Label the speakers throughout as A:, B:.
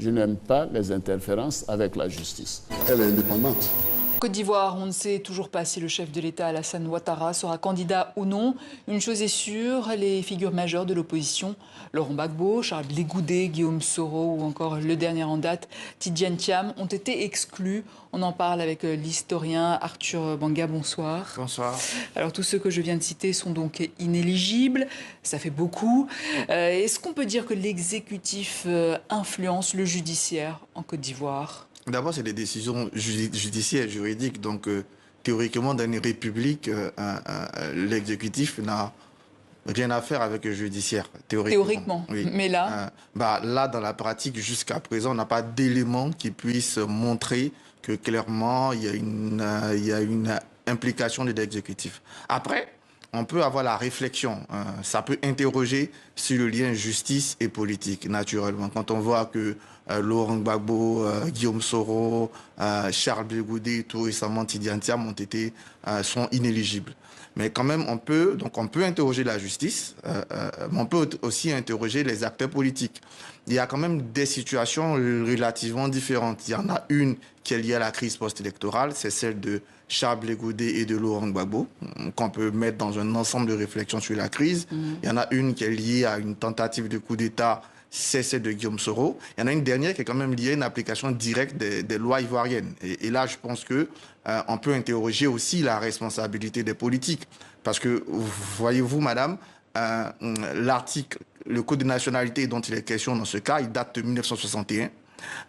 A: Je n'aime pas les interférences avec la justice. Elle est indépendante.
B: Côte d'Ivoire, on ne sait toujours pas si le chef de l'État, Alassane Ouattara, sera candidat ou non. Une chose est sûre, les figures majeures de l'opposition, Laurent Gbagbo, Charles Blé Goudé, Guillaume Soro ou encore le dernier en date, Tidjane Thiam, ont été exclus. On en parle avec l'historien Arthur Banga. Bonsoir.
C: Bonsoir.
B: Alors tous ceux que je viens de citer sont donc inéligibles. Ça fait beaucoup. Est-ce qu'on peut dire que l'exécutif influence le judiciaire en Côte d'Ivoire ?
C: D'abord, c'est des décisions judiciaires, juridiques. Donc, théoriquement, dans une république, l'exécutif n'a rien à faire avec le judiciaire. Théoriquement. Oui.
B: Mais là
C: là, dans la pratique, jusqu'à présent, on n'a pas d'éléments qui puissent montrer que clairement, il y a une implication de l'exécutif. Après, on peut avoir la réflexion. Ça peut interroger sur le lien justice et politique, naturellement. Quand on voit que Laurent Gbagbo, Guillaume Soro, Charles Blé Goudé, tout récemment Tidjane Thiam sont inéligibles. Mais quand même, on peut interroger la justice, mais on peut aussi interroger les acteurs politiques. Il y a quand même des situations relativement différentes. Il y en a une qui est liée à la crise post-électorale, c'est celle de Charles Blé Goudé et de Laurent Gbagbo, qu'on peut mettre dans un ensemble de réflexions sur la crise. Il y en a une qui est liée à une tentative de coup d'État, c'est celle de Guillaume Soro. Il y en a une dernière qui est quand même liée à une application directe des lois ivoiriennes. Et là, je pense que on peut interroger aussi la responsabilité des politiques. Parce que, voyez-vous, madame, l'article, le code de nationalité dont il est question dans ce cas, il date de 1961.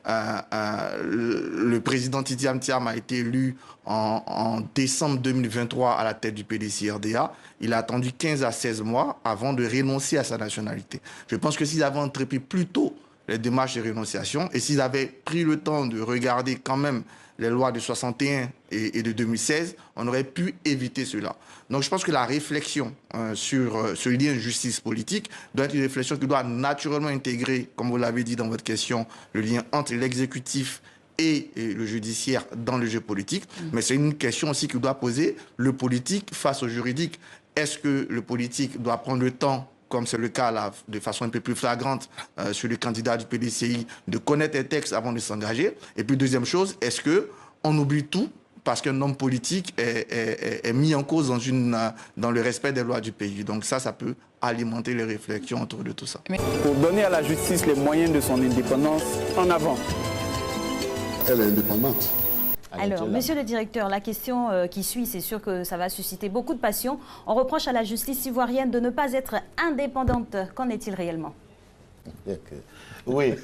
C: Le président Tidjane Thiam a été élu en décembre 2023 à la tête du PDC-RDA. Il a attendu 15 à 16 mois avant de renoncer à sa nationalité. Je pense que s'ils avaient entrepris plus tôt les démarches de rénonciation et s'ils avaient pris le temps de regarder quand même les lois de 61 et de 2016, on aurait pu éviter cela. Donc je pense que la réflexion sur ce lien justice-politique doit être une réflexion qui doit naturellement intégrer, comme vous l'avez dit dans votre question, le lien entre l'exécutif et le judiciaire dans le jeu politique. Mais c'est une question aussi que doit poser le politique face au juridique. Est-ce que le politique doit prendre le temps, comme c'est le cas là, de façon un peu plus flagrante sur le candidat du PDCI, de connaître les textes avant de s'engager? Et puis deuxième chose, est-ce qu'on oublie tout parce qu'un homme politique est mis en cause dans le respect des lois du pays? Donc ça peut alimenter les réflexions autour de tout ça.
D: Pour donner à la justice les moyens de son indépendance, en avant.
A: Elle est indépendante.
E: Alors, monsieur le directeur, la question qui suit, c'est sûr que ça va susciter beaucoup de passion. On reproche à la justice ivoirienne de ne pas être indépendante. Qu'en est-il réellement?
F: Oui,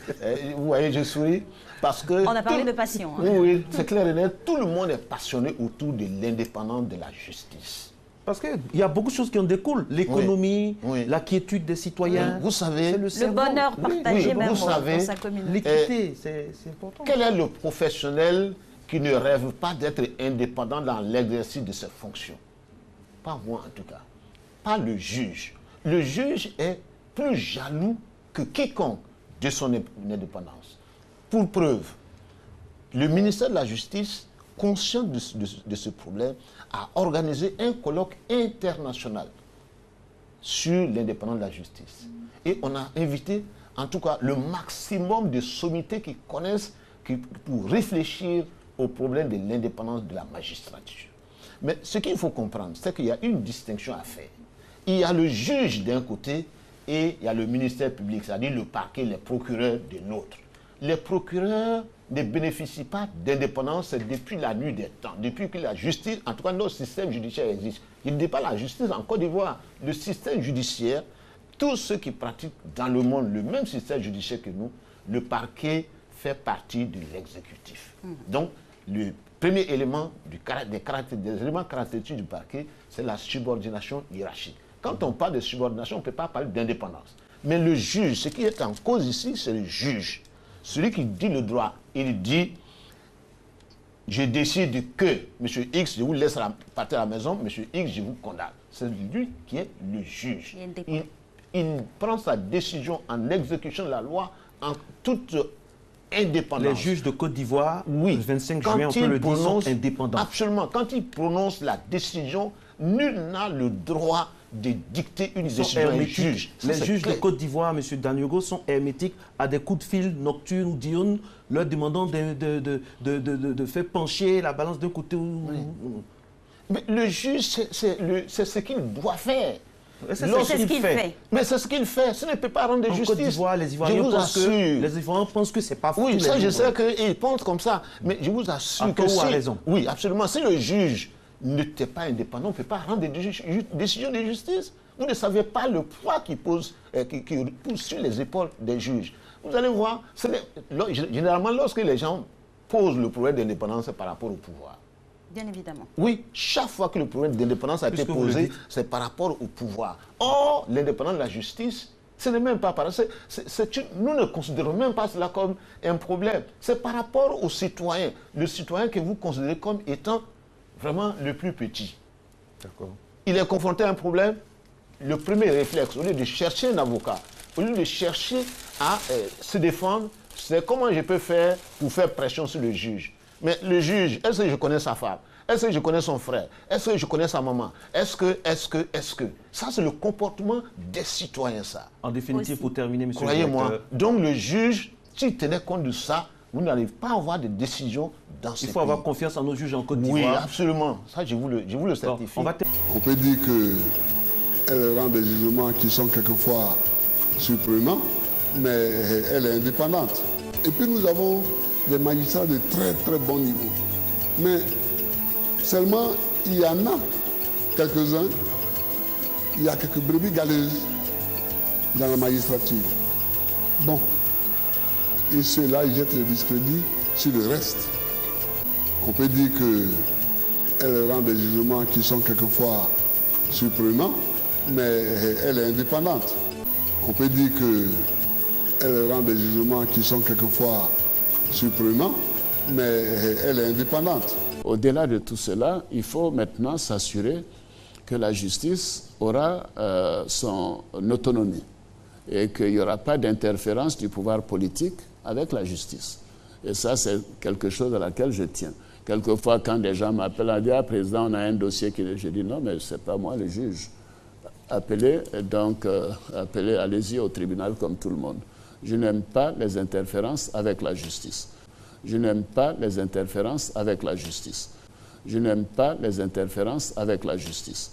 F: vous voyez, je souris parce que...
E: On a parlé de passion. Hein.
F: Oui, c'est clair et net. Tout le monde est passionné autour de l'indépendance de la justice.
G: Parce qu'il y a beaucoup de choses qui en découlent. L'économie, la quiétude des citoyens.
F: Vous savez...
E: Le bonheur partagé même dans sa communauté.
G: L'équité, c'est important.
F: Quel est le professionnel qui ne rêve pas d'être indépendant dans l'exercice de ses fonctions? Pas moi en tout cas. Pas le juge. Le juge est plus jaloux que quiconque de son indépendance. Pour preuve, le ministère de la Justice, conscient de ce problème, a organisé un colloque international sur l'indépendance de la justice. Et on a invité, en tout cas, le maximum de sommités qui connaissent pour réfléchir au problème de l'indépendance de la magistrature. Mais ce qu'il faut comprendre, c'est qu'il y a une distinction à faire. Il y a le juge d'un côté et il y a le ministère public, c'est-à-dire le parquet, les procureurs de l'autre. Les procureurs ne bénéficient pas d'indépendance depuis la nuit des temps, depuis que la justice, en tout cas notre système judiciaire existe. Il ne dit pas la justice en Côte d'Ivoire. Le système judiciaire, tous ceux qui pratiquent dans le monde le même système judiciaire que nous, le parquet fait partie de l'exécutif. Donc, le premier élément des éléments caractéristiques du parquet, c'est la subordination hiérarchique. Quand on parle de subordination, on ne peut pas parler d'indépendance. Mais le juge, ce qui est en cause ici, c'est le juge. Celui qui dit le droit, il dit, je décide que M. X, je vous laisse partir à la maison, M. X, je vous condamne. C'est lui qui est le juge. Il prend sa décision en exécution de la loi en toute indépendance.
G: Les juges de Côte d'Ivoire,
F: oui,
G: le 25 juin, on peut le dire, sont indépendants.
F: Absolument. Quand il prononce la décision, nul n'a le droit de dicter une décision à un juge.
G: Les juges de Côte d'Ivoire, M. Daniego, sont hermétiques à des coups de fil nocturnes ou diurnes, leur demandant de faire pencher la balance d'un côté ou...
F: Mais le juge, c'est ce qu'il doit faire.
E: C'est ce qu'il fait.
F: Mais c'est ce qu'il fait. Ce ne peut pas rendre justice.
G: En Côte d'Ivoire, les Ivoiriens pensent que c'est pas fou.
F: Oui, ça, je sais qu'ils pensent comme ça. Mais je vous assure que
G: si... raison.
F: Oui, absolument. Si le juge n'était pas indépendant, on ne peut pas rendre des décisions de justice. Vous ne savez pas le poids qui pose sur les épaules des juges. Vous allez voir, généralement, lorsque les gens posent le problème d'indépendance, c'est par rapport au pouvoir.
E: Bien évidemment.
F: Oui, chaque fois que le problème d'indépendance a été posé, c'est par rapport au pouvoir. Or, l'indépendance de la justice, ce n'est même pas par rapport... Nous ne considérons même pas cela comme un problème. C'est par rapport au citoyen. Le citoyen que vous considérez comme étant vraiment le plus petit.
G: D'accord.
F: Il est confronté à un problème. Le premier réflexe, au lieu de chercher un avocat, au lieu de chercher à se défendre, c'est comment je peux faire pour faire pression sur le juge. Mais le juge, est-ce que je connais sa femme? Est-ce que je connais son frère? Est-ce que je connais sa maman? Est-ce que... Ça, c'est le comportement des citoyens, ça.
G: En définitive, pour terminer, monsieur le
F: Croyez-moi,
G: directeur...
F: donc le juge, s'il tenait compte de ça, vous n'allez pas avoir de décision dans ce pays.
G: Il faut avoir confiance en nos juges en Côte d'Ivoire.
F: Oui, absolument. Ça, je vous le certifie.
H: On peut dire qu'elle rend des jugements qui sont quelquefois surprenants, mais elle est indépendante. Et puis nous avons des magistrats de très très bon niveau. Mais seulement, il y en a quelques-uns, il y a quelques brebis galeuses dans la magistrature. Bon, et ceux-là, ils jettent le discrédit sur le reste. On peut dire qu'elle rend des jugements qui sont quelquefois surprenants, mais elle est indépendante. On peut dire qu'elle rend des jugements qui sont quelquefois surprenants, mais elle est indépendante.
A: Au-delà de tout cela, il faut maintenant s'assurer que la justice aura son autonomie et qu'il n'y aura pas d'interférence du pouvoir politique avec la justice. Et ça, c'est quelque chose à laquelle je tiens. Quelquefois, quand des gens m'appellent, on dit « Ah, président, on a un dossier qui... » Je dis « Non, mais ce n'est pas moi le juge. » Appelez, allez-y au tribunal comme tout le monde. Je n'aime pas les interférences avec la justice. Je n'aime pas les interférences avec la justice. Je n'aime pas les interférences avec la justice.